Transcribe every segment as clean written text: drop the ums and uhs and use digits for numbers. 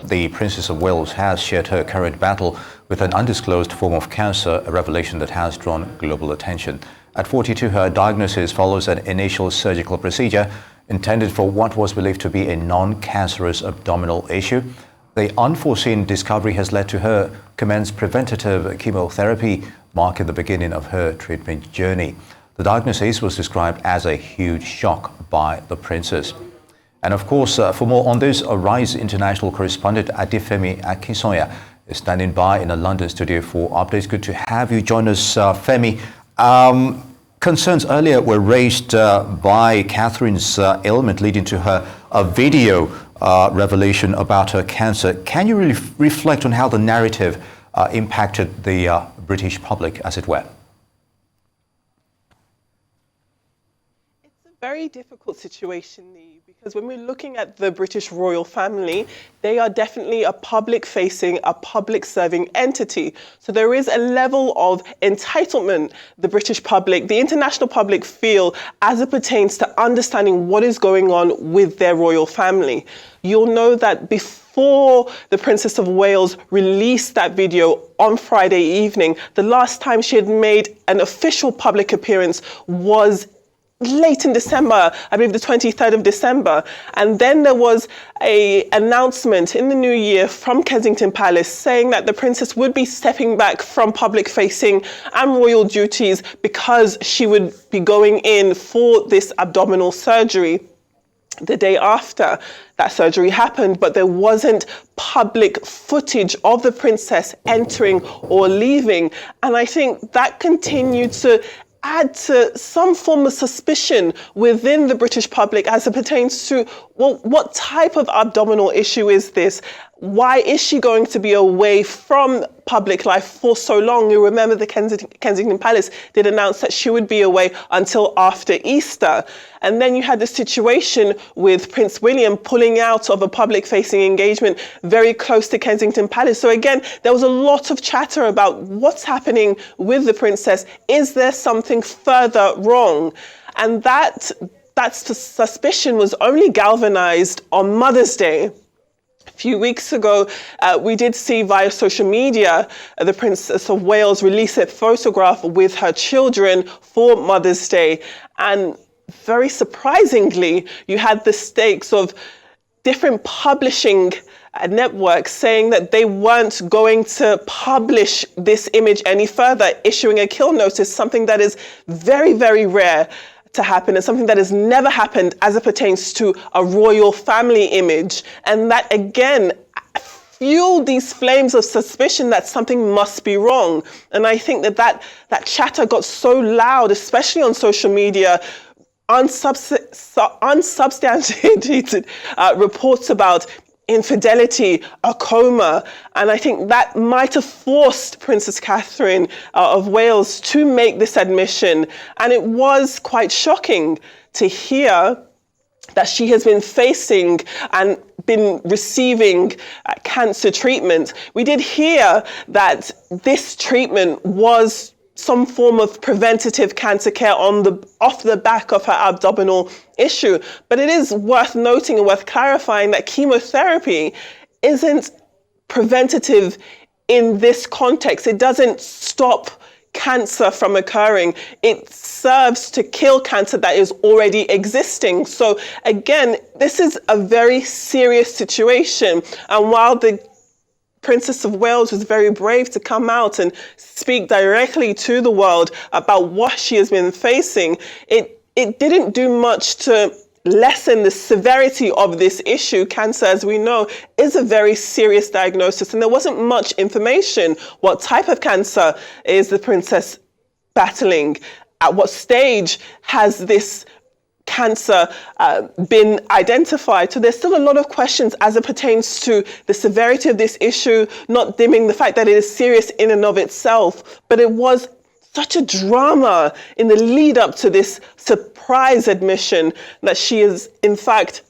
The Princess of Wales has shared her current battle with an undisclosed form of cancer, a revelation that has drawn global attention. At 42, her diagnosis follows an initial surgical procedure intended for what was believed to be a non-cancerous abdominal issue. The unforeseen discovery has led to her commence preventative chemotherapy, marking the beginning of her treatment journey. The diagnosis was described as a huge shock by the princess. And of course, for more on this, Arise international correspondent Adefemi Akinsanya is standing by in a London studio for updates. Good to have you join us, Femi. Concerns earlier were raised by Catherine's ailment, leading to her video revelation about her cancer. Can you really reflect on how the narrative impacted the British public, as it were? Very difficult situation, because when we're looking at the British royal family, they are definitely a public-facing, a public-serving entity. So there is a level of entitlement the British public, the international public feel as it pertains to understanding what is going on with their royal family. You'll know that before the Princess of Wales released that video on Friday evening, the last time she had made an official public appearance was late in December, I believe the 23rd of December. And then there was an announcement in the new year from Kensington Palace saying that the princess would be stepping back from public facing and royal duties because she would be going in for this abdominal surgery the day after that surgery happened, but there wasn't public footage of the princess entering or leaving. And I think that continued to add to some form of suspicion within the British public as it pertains to, well, what type of abdominal issue is this? Why is she going to be away from public life for so long? You remember the Kensington Palace did announce that she would be away until after Easter. And then you had the situation with Prince William pulling out of a public-facing engagement very close to Kensington Palace. So again, there was a lot of chatter about what's happening with the princess. Is there something further wrong? And that suspicion was only galvanized on Mother's Day. A few weeks ago, we did see via social media the Princess of Wales release a photograph with her children for Mother's Day. And very surprisingly, you had the stakes of different publishing networks saying that they weren't going to publish this image any further, issuing a kill notice, something that is very, very rare to happen and something that has never happened as it pertains to a royal family image. And that again fueled these flames of suspicion that something must be wrong. And I think that chatter got so loud, especially on social media, unsubstantiated reports about infidelity, a coma, and I think that might have forced Princess Catherine of Wales to make this admission. And it was quite shocking to hear that she has been facing and been receiving cancer treatment. We did hear that this treatment was some form of preventative cancer care off the back of her abdominal issue. But it is worth noting and worth clarifying that chemotherapy isn't preventative in this context. It doesn't stop cancer from occurring. It serves to kill cancer that is already existing. So again, this is a very serious situation. And while the Princess of Wales was very brave to come out and speak directly to the world about what she has been facing, it didn't do much to lessen the severity of this issue. Cancer, as we know, is a very serious diagnosis, and there wasn't much information. What type of cancer is the princess battling? At what stage has this cancer been identified? So there's still a lot of questions as it pertains to the severity of this issue, not dimming the fact that it is serious in and of itself, but it was such a drama in the lead up to this surprise admission that she is in fact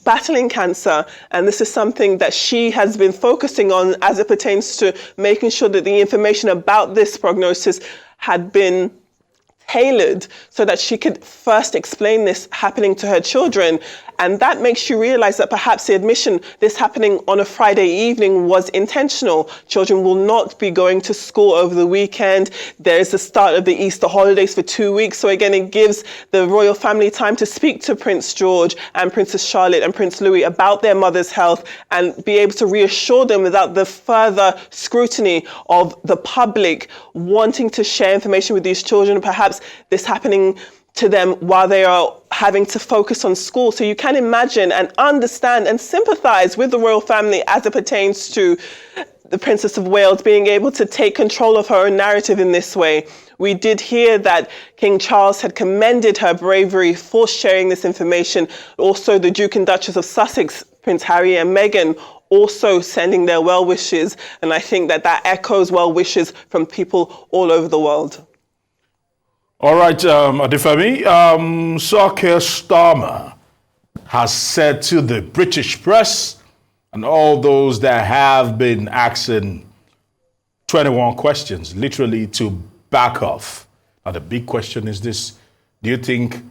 battling cancer, and this is something that she has been focusing on as it pertains to making sure that the information about this prognosis had been tailored so that she could first explain this happening to her children. And that makes you realize that perhaps the admission, this happening on a Friday evening, was intentional. Children will not be going to school over the weekend. There's the start of the Easter holidays for 2 weeks. So again, it gives the royal family time to speak to Prince George and Princess Charlotte and Prince Louis about their mother's health and be able to reassure them without the further scrutiny of the public wanting to share information with these children, perhaps this happening to them while they are having to focus on school. So you can imagine and understand and sympathize with the royal family as it pertains to the Princess of Wales being able to take control of her own narrative in this way. We did hear that King Charles had commended her bravery for sharing this information. Also, the Duke and Duchess of Sussex, Prince Harry and Meghan, also sending their well wishes. And I think that that echoes well wishes from people all over the world. All right, Adefemi, Sir Keir Starmer has said to the British press and all those that have been asking 21 questions, literally to back off. Now, the big question is this: do you think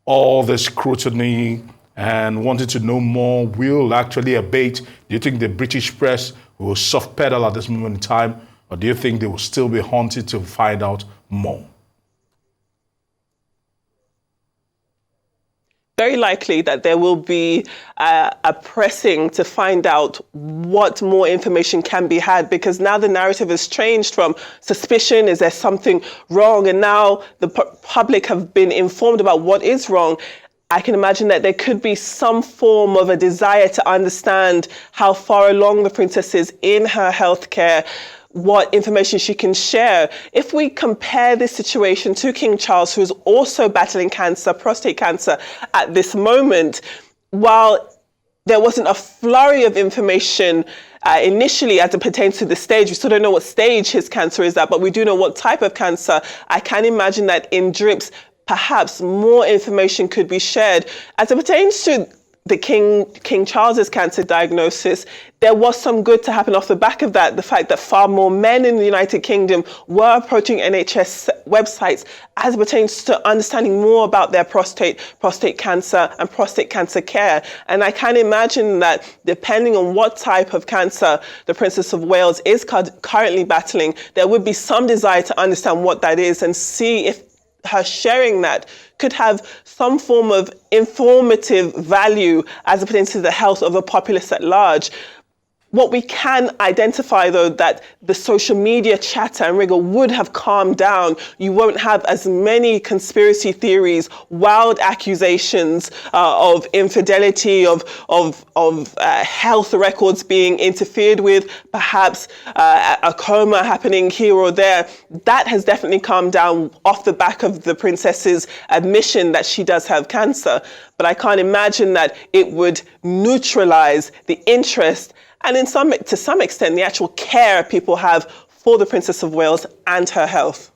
all the scrutiny and wanting to know more will actually abate? Do you think the British press will soft pedal at this moment in time, or do you think they will still be haunted to find out more? Very likely that there will be a pressing to find out what more information can be had, because now the narrative has changed from suspicion, is there something wrong, and now the public have been informed about what is wrong. I can imagine that there could be some form of a desire to understand how far along the princess is in her healthcare, what information she can share. If we compare this situation to King Charles, who is also battling cancer, prostate cancer at this moment, while there wasn't a flurry of information initially as it pertains to the stage, we still don't know what stage his cancer is at, but we do know what type of cancer. I can imagine that in drips, perhaps more information could be shared. As it pertains to the King Charles's cancer diagnosis, there was some good to happen off the back of that. The fact that far more men in the United Kingdom were approaching NHS websites as it pertains to understanding more about their prostate cancer and prostate cancer care. And I can imagine that depending on what type of cancer the Princess of Wales is currently battling, there would be some desire to understand what that is and see if her sharing that could have some form of informative value as it pertains to the health of the populace at large. What we can identify, though, that the social media chatter and rigor would have calmed down. You won't have as many conspiracy theories, wild accusations of infidelity, of health records being interfered with, perhaps a coma happening here or there. That has definitely calmed down off the back of the princess's admission that she does have cancer. But I can't imagine that it would neutralize the interest and to some extent, the actual care people have for the Princess of Wales and her health.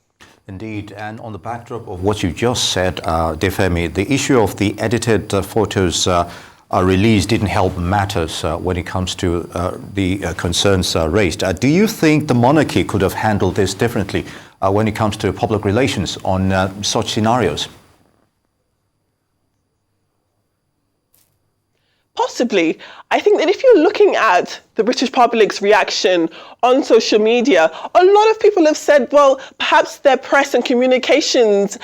Indeed, and on the backdrop of what you just said, Adefemi, the issue of the edited photos released didn't help matters when it comes to the concerns raised. Do you think the monarchy could have handled this differently when it comes to public relations on such scenarios? Possibly. I think that if you're looking at the British public's reaction on social media, a lot of people have said, well, perhaps their press and communications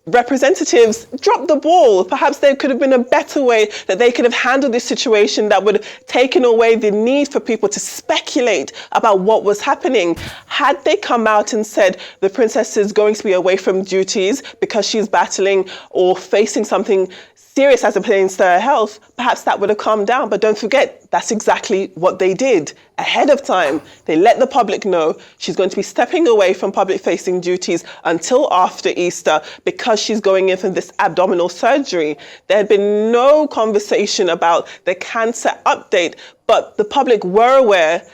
representatives dropped the ball. Perhaps there could have been a better way that they could have handled this situation that would have taken away the need for people to speculate about what was happening. Had they come out and said the princess is going to be away from duties because she's battling or facing something serious as it pertains to her health, perhaps that would have calmed down. But don't forget, that's exactly what they did ahead of time. They let the public know she's going to be stepping away from public-facing duties until after Easter because she's going in for this abdominal surgery. There had been no conversation about the cancer update, but the public were aware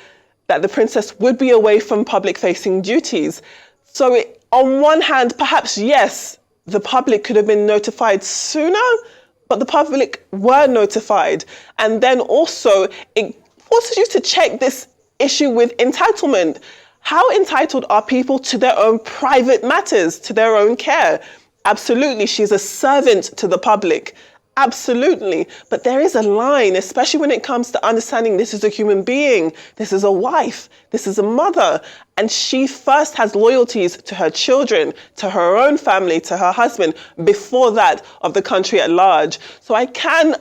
that the princess would be away from public-facing duties. So on one hand, perhaps, yes, the public could have been notified sooner, but the public were notified. And then also, it forces you to check this issue with entitlement. How entitled are people to their own private matters, to their own care? Absolutely, she's a servant to the public. Absolutely. But there is a line, especially when it comes to understanding this is a human being, this is a wife, this is a mother, and she first has loyalties to her children, to her own family, to her husband, before that of the country at large. So I can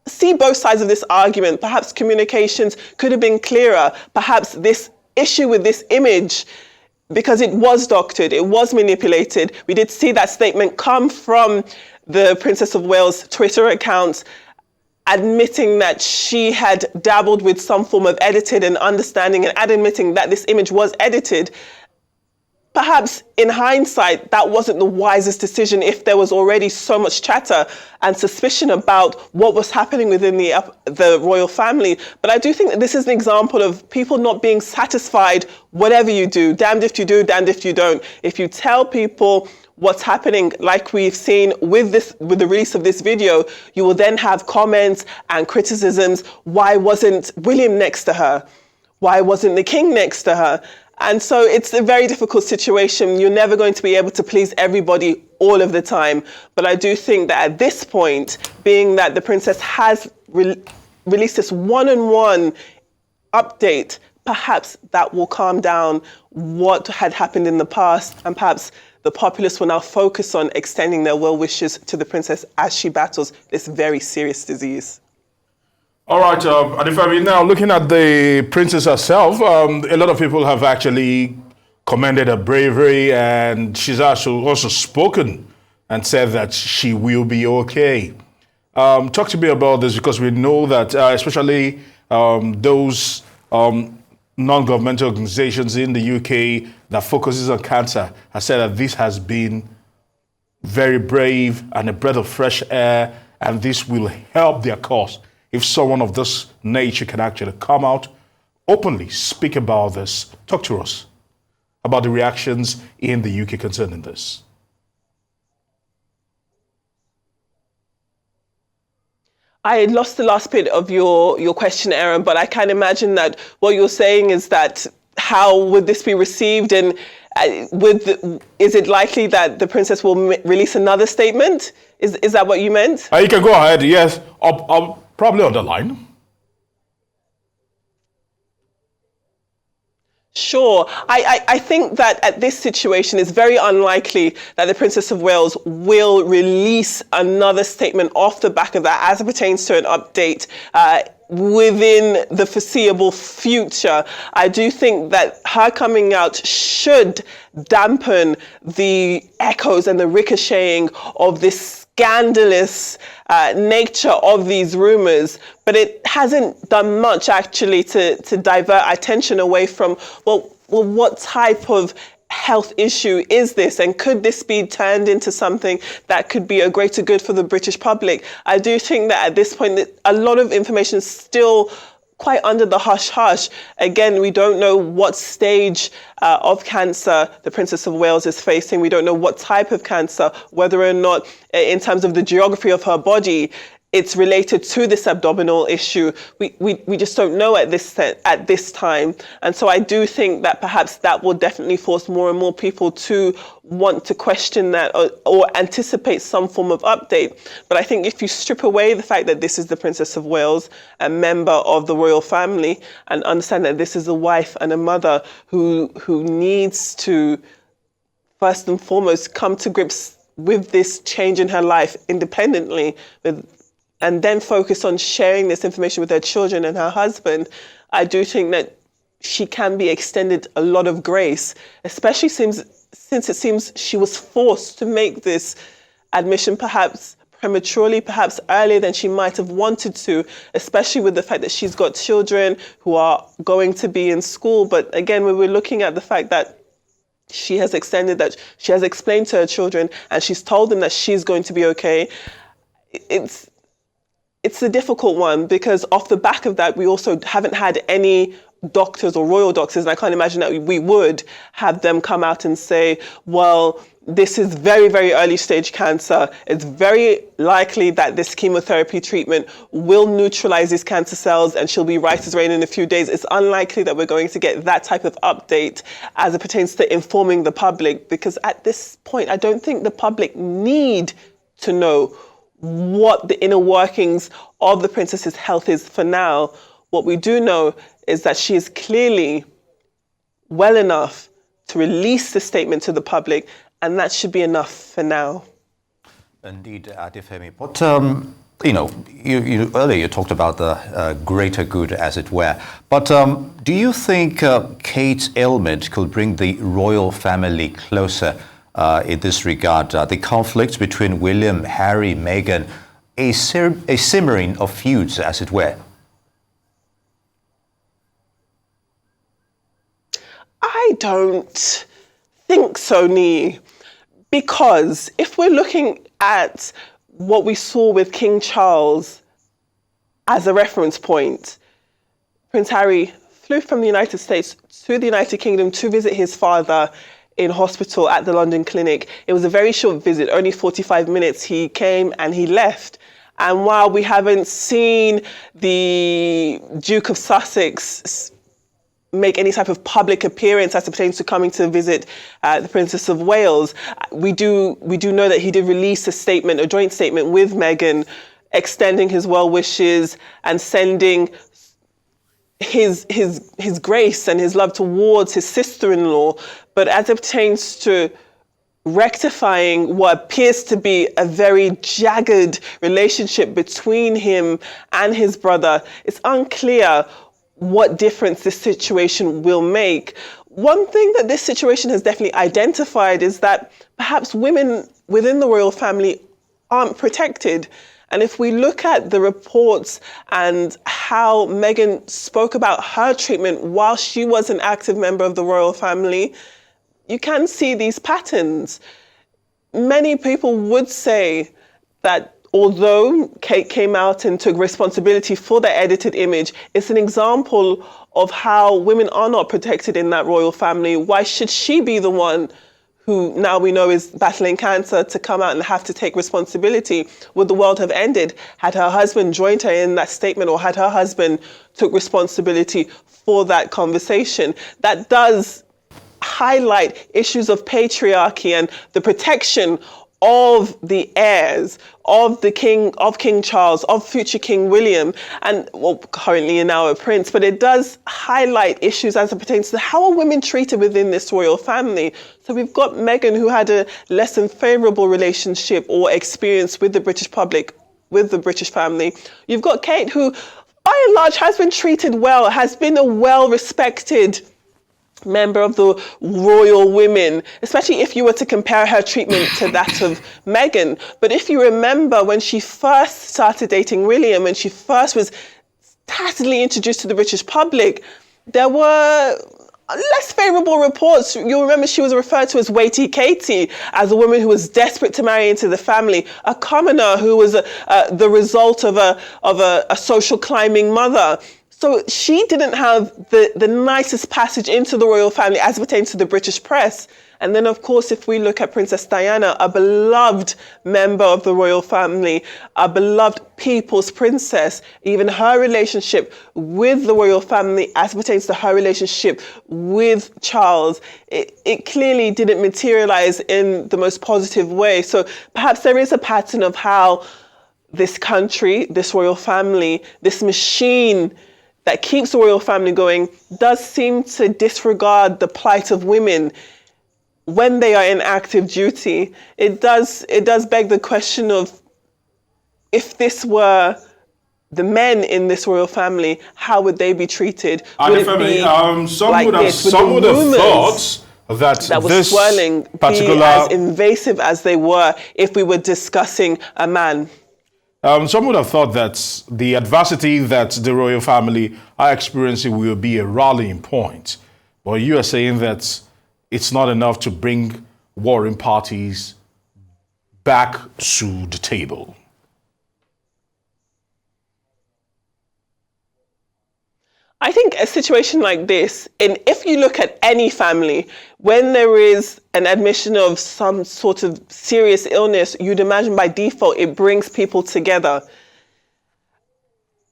see both sides of this argument. Perhaps communications could have been clearer. Perhaps this issue with this image, because it was doctored, it was manipulated. We did see that statement come from the Princess of Wales Twitter account, admitting that she had dabbled with some form of edited and understanding, and admitting that this image was edited. Perhaps in hindsight, that wasn't the wisest decision if there was already so much chatter and suspicion about what was happening within the royal family. But I do think that this is an example of people not being satisfied whatever you do. Damned if you do, damned if you don't. If you tell people what's happening, like we've seen with the release of this video, you will then have comments and criticisms. Why wasn't William next to her? Why wasn't the king next to her? And so it's a very difficult situation. You're never going to be able to please everybody all of the time. But I do think that at this point, being that the princess has released this one-on-one update, perhaps that will calm down what had happened in the past, and perhaps the populace will now focus on extending their well wishes to the princess as she battles this very serious disease. All right, Adefemi, now looking at the princess herself, a lot of people have actually commended her bravery, and she's also spoken and said that she will be okay. Talk to me about this, because we know that especially those non-governmental organizations in the UK that focuses on cancer have said that this has been very brave and a breath of fresh air, and this will help their cause. If someone of this nature can actually come out, openly speak about this, talk to us about the reactions in the UK concerning this. I lost the last bit of your question, Aaron, but I can imagine that what you're saying is that how would this be received, and is it likely that the princess will release another statement? Is that what you meant? You can go ahead, yes. I'll probably on the line. Sure. I think that at this situation, it's very unlikely that the Princess of Wales will release another statement off the back of that as it pertains to an update within the foreseeable future. I do think that her coming out should dampen the echoes and the ricocheting of this scandalous nature of these rumors, but it hasn't done much actually to divert attention away from, well, what type of health issue is this, and could this be turned into something that could be a greater good for the British public? I do think that at this point that a lot of information is still quite under the hush-hush. Again, we don't know what stage of cancer the Princess of Wales is facing. We don't know what type of cancer, whether or not in terms of the geography of her body, it's related to this abdominal issue. We just don't know at this time. And so I do think that perhaps that will definitely force more and more people to want to question that or anticipate some form of update. But I think if you strip away the fact that this is the Princess of Wales, a member of the royal family, and understand that this is a wife and a mother who needs to first and foremost come to grips with this change in her life independently, and then focus on sharing this information with her children and her husband, I do think that she can be extended a lot of grace, especially since it seems she was forced to make this admission perhaps prematurely, perhaps earlier than she might have wanted to, especially with the fact that she's got children who are going to be in school. But again, when we're looking at the fact that she has explained to her children and she's told them that she's going to be okay, it's a difficult one, because off the back of that, we also haven't had any doctors or royal doctors, and I can't imagine that we would have them come out and say, well, this is very, very early stage cancer. It's very likely that this chemotherapy treatment will neutralize these cancer cells and she'll be right as rain in a few days. It's unlikely that we're going to get that type of update as it pertains to informing the public, because at this point, I don't think the public need to know what the inner workings of the princess's health is for now. What we do know is that she is clearly well enough to release the statement to the public, and that should be enough for now. Indeed, Adefemi. But, you earlier you talked about the greater good, as it were. But do you think Kate's ailment could bring the royal family closer in this regard? The conflicts between William, Harry, Meghan, a simmering of feuds, as it were? I don't think so, Nee. Because if we're looking at what we saw with King Charles as a reference point, Prince Harry flew from the United States to the United Kingdom to visit his father in hospital at the London clinic. It was a very short visit, only 45 minutes. He came and he left. And while we haven't seen the Duke of Sussex make any type of public appearance as it pertains to coming to visit the Princess of Wales, we do know that he did release a statement, a joint statement with Meghan, extending his well wishes and sending his grace and his love towards his sister-in-law. But as it pertains to rectifying what appears to be a very jagged relationship between him and his brother, it's unclear what difference this situation will make. One thing that this situation has definitely identified is that perhaps women within the royal family aren't protected. And if we look at the reports and how Meghan spoke about her treatment while she was an active member of the royal family, you can see these patterns. Many people would say that although Kate came out and took responsibility for the edited image, it's an example of how women are not protected in that royal family. Why should she be the one who now we know is battling cancer to come out and have to take responsibility? Would the world have ended had her husband joined her in that statement, or had her husband took responsibility for that conversation? That does highlight issues of patriarchy and the protection of the heirs of King Charles, of future King William, and well, currently now a prince. But it does highlight issues as it pertains to how are women treated within this royal family. So we've got Meghan, who had a less than favourable relationship or experience with the British public, with the British family. You've got Kate, who by and large has been treated well, has been a well-respected member of the royal women, especially if you were to compare her treatment to that of Meghan. But if you remember when she first started dating William, when she first was tacitly introduced to the British public, there were less favourable reports. You'll remember she was referred to as Waity Katie, as a woman who was desperate to marry into the family, a commoner who was the result of a social climbing mother. So she didn't have the nicest passage into the royal family as it pertains to the British press. And then, of course, if we look at Princess Diana, a beloved member of the royal family, a beloved people's princess, even her relationship with the royal family as it pertains to her relationship with Charles, it clearly didn't materialize in the most positive way. So perhaps there is a pattern of how this country, this royal family, this machine that keeps the royal family going does seem to disregard the plight of women when they are in active duty. It does beg the question of, if this were the men in this royal family, how would they be treated? Adefemi, some would have thought that was this swirling particular be as invasive as they were if we were discussing a man. Some would have thought that the adversity that the royal family are experiencing will be a rallying point. But you are saying that it's not enough to bring warring parties back to the table. I think a situation like this, and if you look at any family, when there is an admission of some sort of serious illness, you'd imagine by default it brings people together.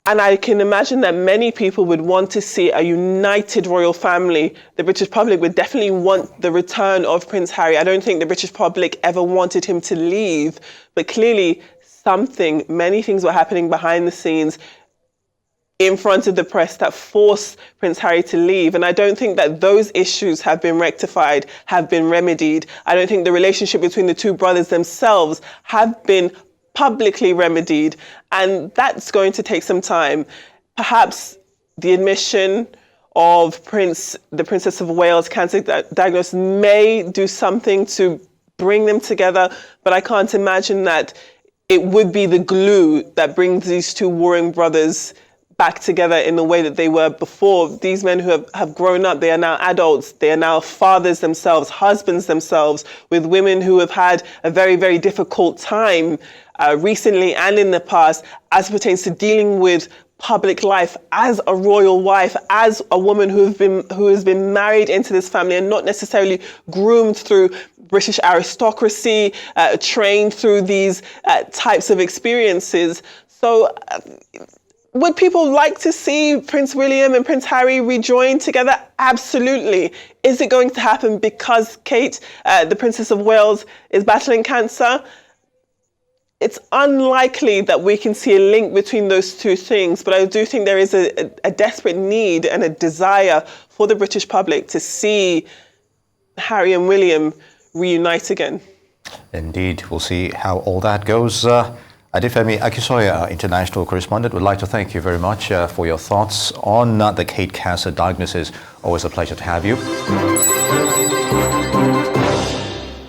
And I can imagine that many people would want to see a united royal family. The British public would definitely want the return of Prince Harry. I don't think the British public ever wanted him to leave, but clearly many things were happening behind the scenes in front of the press that forced Prince Harry to leave. And I don't think that those issues have been rectified, have been remedied. I don't think the relationship between the two brothers themselves have been publicly remedied. And that's going to take some time. Perhaps the admission of the Princess of Wales cancer diagnosis may do something to bring them together, but I can't imagine that it would be the glue that brings these two warring brothers back together in the way that they were before. These men who have grown up, they are now adults, they are now fathers themselves, husbands themselves, with women who have had a very, very difficult time recently and in the past as pertains to dealing with public life as a royal wife, as a woman who has been married into this family and not necessarily groomed through British aristocracy, trained through these types of experiences. So would people like to see Prince William and Prince Harry rejoin together? Absolutely. Is it going to happen because Kate, the Princess of Wales, is battling cancer? It's unlikely that we can see a link between those two things, but I do think there is a desperate need and a desire for the British public to see Harry and William reunite again. Indeed, we'll see how all that goes. Adefemi Akinsanya, our international correspondent, would like to thank you very much for your thoughts on the Kate cancer diagnosis. Always a pleasure to have you.